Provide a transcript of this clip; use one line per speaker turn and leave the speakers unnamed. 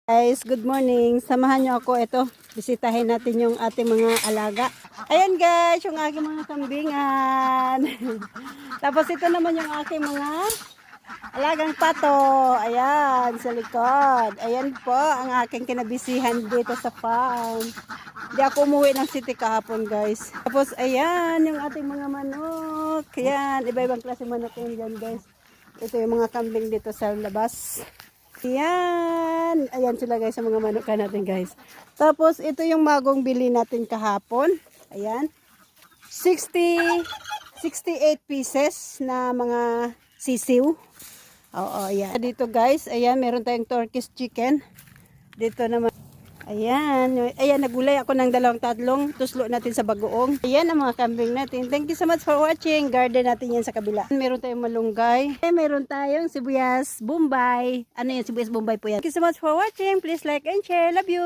Guys, good morning. Samahan niyo ako. Ito, bisitahin natin yung ating mga alaga. Ayan guys, yung aking mga kambingan. Tapos ito naman yung aking mga alagang pato. Ayan, sa likod. Ayan po ang aking kinabisihan dito sa farm. Hindi ako umuwi ng city kahapon guys. Tapos ayan, yung ating mga manok. Ayan, iba-ibang klase manok yun dyan guys. Ito yung mga kambing dito sa labas. Ayan. Ayan sila guys sa mga manukan natin guys. Tapos ito yung magong bili natin kahapon. Ayan. 68 pieces na mga sisiw. Oo, ayan. Dito guys, ayan, meron tayong Turkish chicken. Dito naman. Ayan. Ayan, nagulay ako ng 2-3 tuslo natin sa bagoong. Ayan ang mga kambing natin. Thank you so much for watching. Garden natin yan sa kabila. Meron tayong malunggay. Meron tayong sibuyas bombay. Ano yan? Sibuyas bombay po yan. Thank you so much for watching. Please like and share. Love you.